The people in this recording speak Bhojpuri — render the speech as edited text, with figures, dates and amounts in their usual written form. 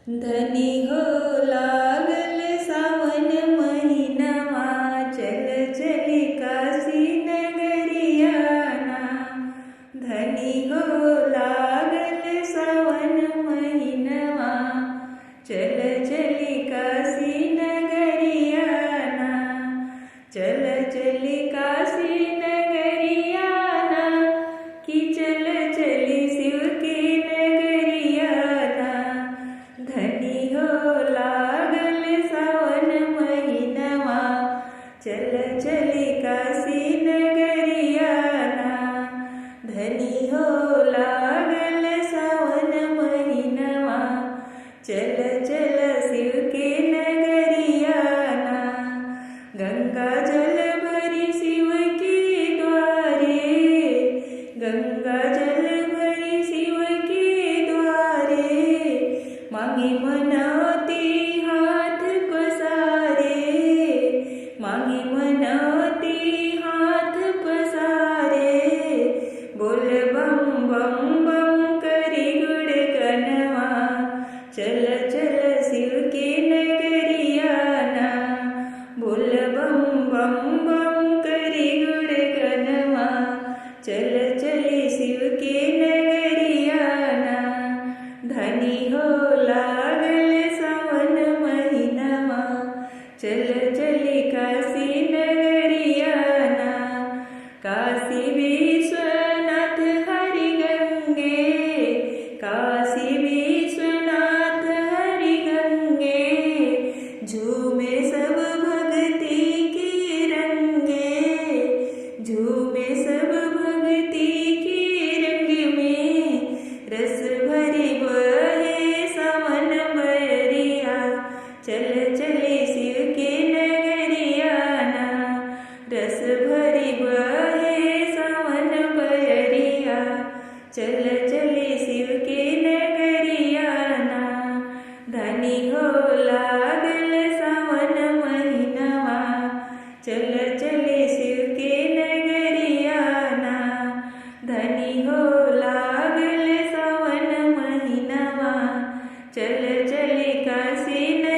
धनी हो लागल सावन महिनावा, चल चली काशी नगरियाना। धनी हो लागल सावन महिनावा, चल चली काशी नगरियाना। चल चली काशी नगरियाना, कि चल चली शिव के नगरियाना। धनी हो लागल सावन महिनावा, चल चली काशी नगरियाना। धनी हो लागल सावन महिनावा, चल चल शिव के नगरियाना। गंगा जल भरी शिव के द्वारे, गंगा जल भरी शिव के द्वारे। मांगे मनौती हाथ पसारे, मांगे मनौती हाथ पसारे। बोल बम बम बम करी गुणगनवा, चल चल शिव के नगरियाना। बोल बम बम बम करी गुणगनवा, चल चली शिव के नगरियाना। धनी हो लागल सावन महिनावा, चल चली काशी नगरियाना। काशी विश्वनाथ हरि गंगे, काशी विश्वनाथ हरि गंगे। झूमे सब भक्ति के रंगे, झूमे सब भक्ति के रंग में। रस भरी बहे सावन बरिया, चल चले शिव के नगरियाना। रस भरी बहे सावन बरिया, चल चले शिव के नगरियाना। धनी हो लागल सावन महिनावा, चल चले शिव के नगरियाना। धनी हो लागल सावन महिनावा, चल चले काशी नगरियाना।